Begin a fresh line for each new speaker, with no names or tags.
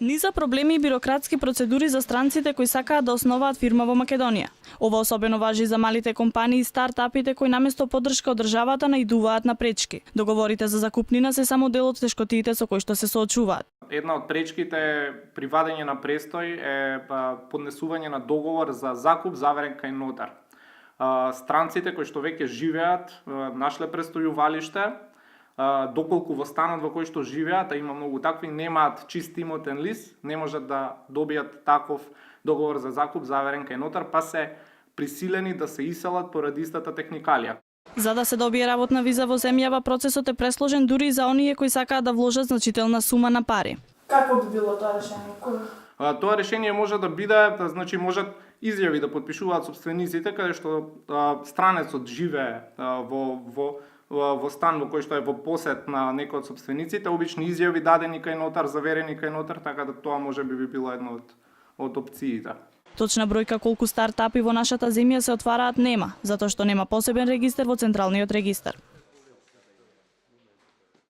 Низа проблеми и бирократски процедури за странците кои сакаат да основаат фирма во Македонија. Ова особено важи за малите компании и стартапите кои наместо поддршка од државата наидуваат на пречки. Договорите за закупнина се само дел од тешкотиите со кои што се соочуваат.
Една од пречките при вадење на престој е поднесување на договор за закуп заверен кај нотар. Странците кои што веќе живеат, нашле престојувалиште, доколку во станот во кој што живеат, а има многу такви, немаат чист имотен лист, не можат да добијат таков договор за закуп заверен кај нотар, па се присилени да се иселат поради истата техникалија.
За да се добие работна виза во земјава, процесот е пресложен дури и за оние кои сакаат да вложат значителна сума на пари.
Какво би било тоа решение?
Тоа решение може да биде, значи можат изјави да потпишуваат собствениците каде што странецот живее во стан во кој што е во посет на некој од собствениците, обични изјави дадени кај нотар, заверени кај нотар, така да тоа може би било една од опциите.
Точна бројка колку стартапи во нашата земја се отвараат нема, затоа што нема посебен регистар во Централниот регистар.